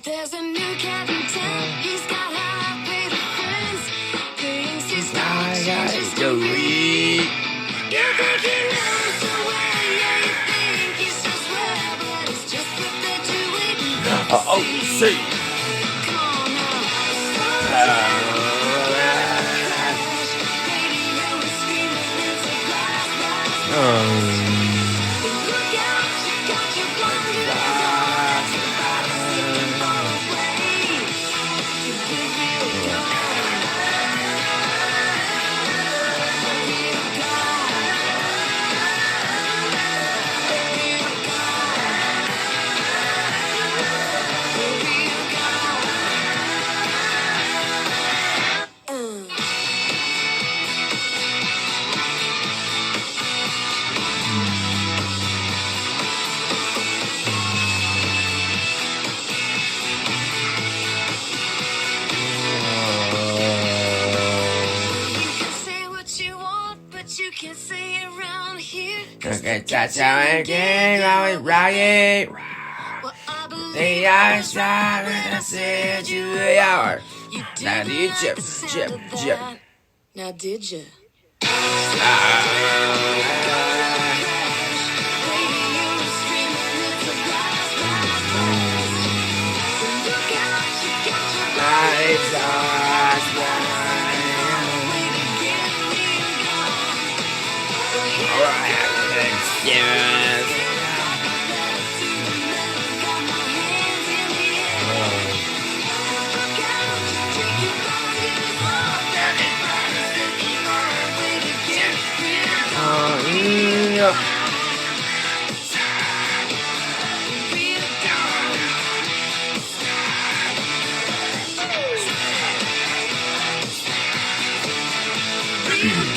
There's a new cat in town. He's got half-breed friends. Thinks he's not just a weed. You think he knows the way, yeah, you think he's so swell, but it's just what they're doing. Oh, see. Come on now. Radio is screaming, it's a blast, blast, blast. Look out, you got your blinders on. Slipping far away. You give real say what you want, but you can't say it around here. Well, I believe I said you are. You Now, didn't did you? like the sound of that. Now did you? Radio is screaming, it's a blast, blast, blast. Look out, you got your blinders on. Way to get real gone. Well, here got my hands in the air. Look out, you take your blinders off. Way to get real gone. Real gone. Real